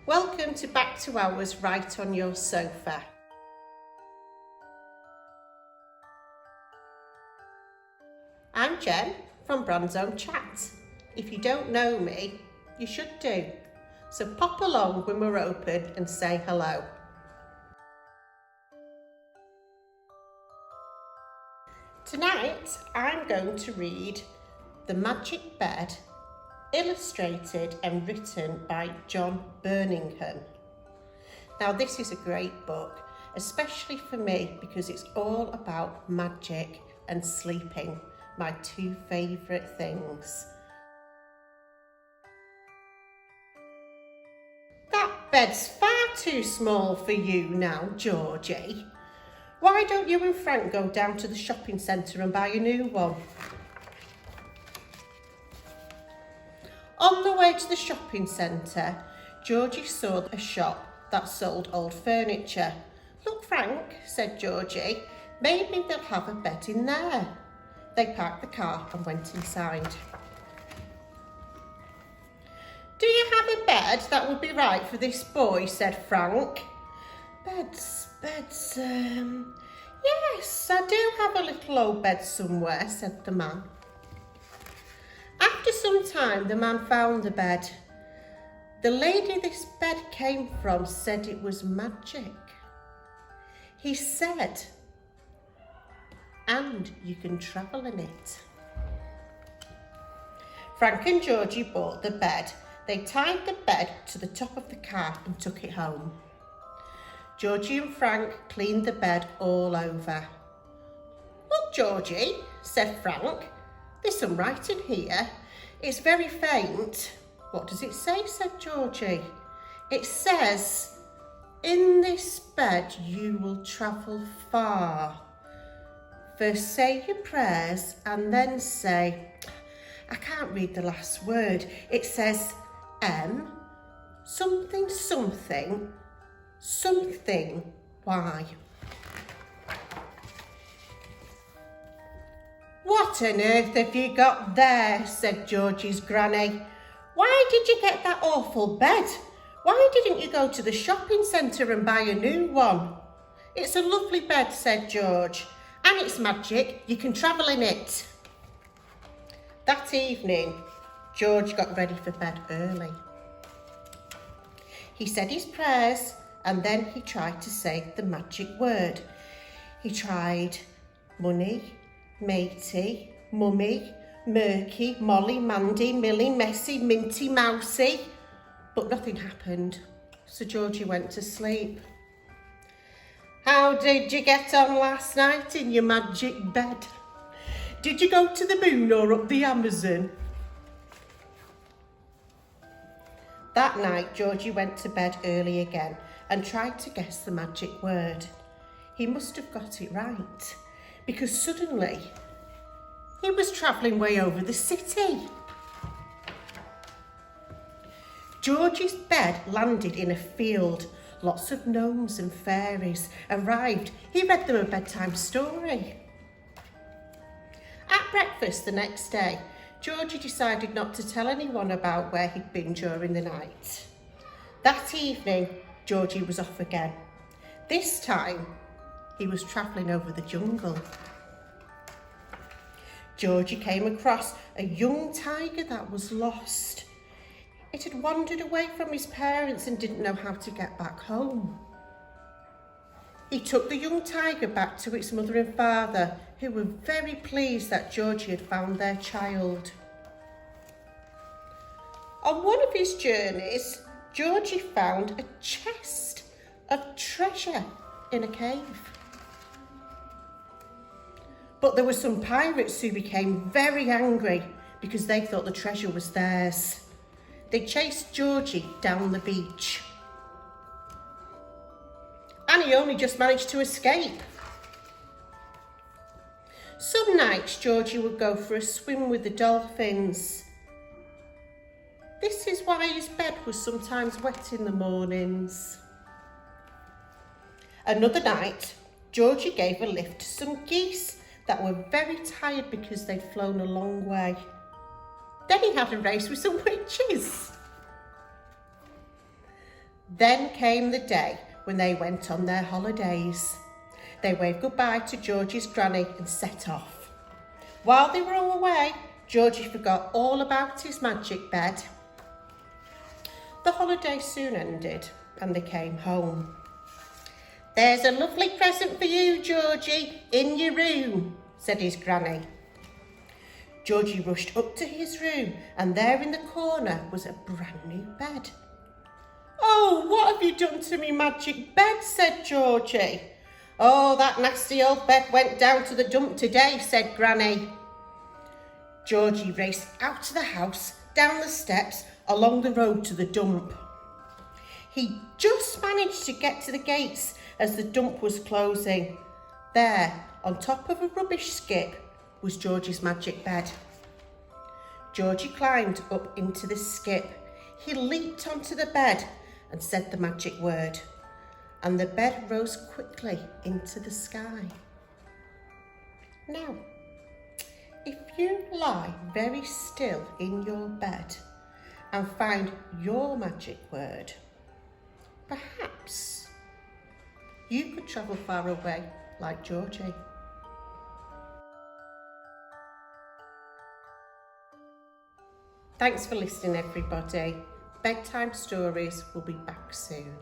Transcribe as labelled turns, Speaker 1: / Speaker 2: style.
Speaker 1: Welcome to Back to Hours right on your sofa. I'm Jen from Bransholme Chat. If you don't know me, you should do. So pop along when we're open and say hello. Tonight I'm going to read The Magic Bed, illustrated and written by John Burningham. Now this is a great book, especially for me because it's all about magic and sleeping, my two favourite things. That bed's far too small for you now, Georgie. Why don't you and Frank go down to the shopping centre and buy a new one? On the way to the shopping centre, Georgie saw a shop that sold old furniture. "Look, Frank," said Georgie, "maybe they'll have a bed in there." They parked the car and went inside. "Do you have a bed that would be right for this boy?" said Frank. Beds, yes, I do have a little old bed somewhere," said the man. After some time, the man found the bed. The lady this bed came from said it was magic. He said, "And you can travel in it." Frank and Georgie bought the bed. They tied the bed to the top of the car and took it home. Georgie and Frank cleaned the bed all over. "Look, Georgie," said Frank, "there's some writing here. It's very faint." "What does it say?" said Georgie. "It says, 'In this bed you will travel far. First say your prayers and then say,'" I can't read the last word. It says something Y. "What on earth have you got there?" said Georgie's granny. "Why did you get that awful bed? Why didn't you go to the shopping centre and buy a new one?" "It's a lovely bed," said George, "and it's magic. You can travel in it." That evening, George got ready for bed early. He said his prayers and then he tried to say the magic word. He tried money, matey, mummy, murky, Molly, Mandy, Millie, Messy, Minty, Mousy, but nothing happened, so Georgie went to sleep. "How did you get on last night in your magic bed? Did you go to the moon or up the Amazon?" That night, Georgie went to bed early again and tried to guess the magic word. He must have got it right, because suddenly he was travelling way over the city. Georgie's bed landed in a field. Lots of gnomes and fairies arrived. He read them a bedtime story. At breakfast the next day, Georgie decided not to tell anyone about where he'd been during the night. That evening, Georgie was off again. This time, he was travelling over the jungle. Georgie came across a young tiger that was lost. It had wandered away from his parents and didn't know how to get back home. He took the young tiger back to its mother and father, who were very pleased that Georgie had found their child. On one of his journeys, Georgie found a chest of treasure in a cave. But there were some pirates who became very angry because they thought the treasure was theirs. They chased Georgie down the beach. And he only just managed to escape. Some nights Georgie would go for a swim with the dolphins. This is why his bed was sometimes wet in the mornings. Another night, Georgie gave a lift to some geese that were very tired because they'd flown a long way. Then he had a race with some witches. Then came the day when they went on their holidays. They waved goodbye to Georgie's granny and set off. While they were all away, Georgie forgot all about his magic bed. The holiday soon ended and they came home. "There's a lovely present for you, Georgie, in your room," said his granny. Georgie rushed up to his room and there in the corner was a brand new bed. "Oh, what have you done to me magic bed?" said Georgie. "Oh, that nasty old bed went down to the dump today," said Granny. Georgie raced out of the house, down the steps, along the road to the dump. He just managed to get to the gates as the dump was closing. There, on top of a rubbish skip, was Georgie's magic bed. Georgie climbed up into the skip. He leaped onto the bed and said the magic word, and the bed rose quickly into the sky. Now, if you lie very still in your bed and find your magic word, perhaps you could travel far away like Georgie. Thanks for listening, everybody. Bedtime Stories will be back soon.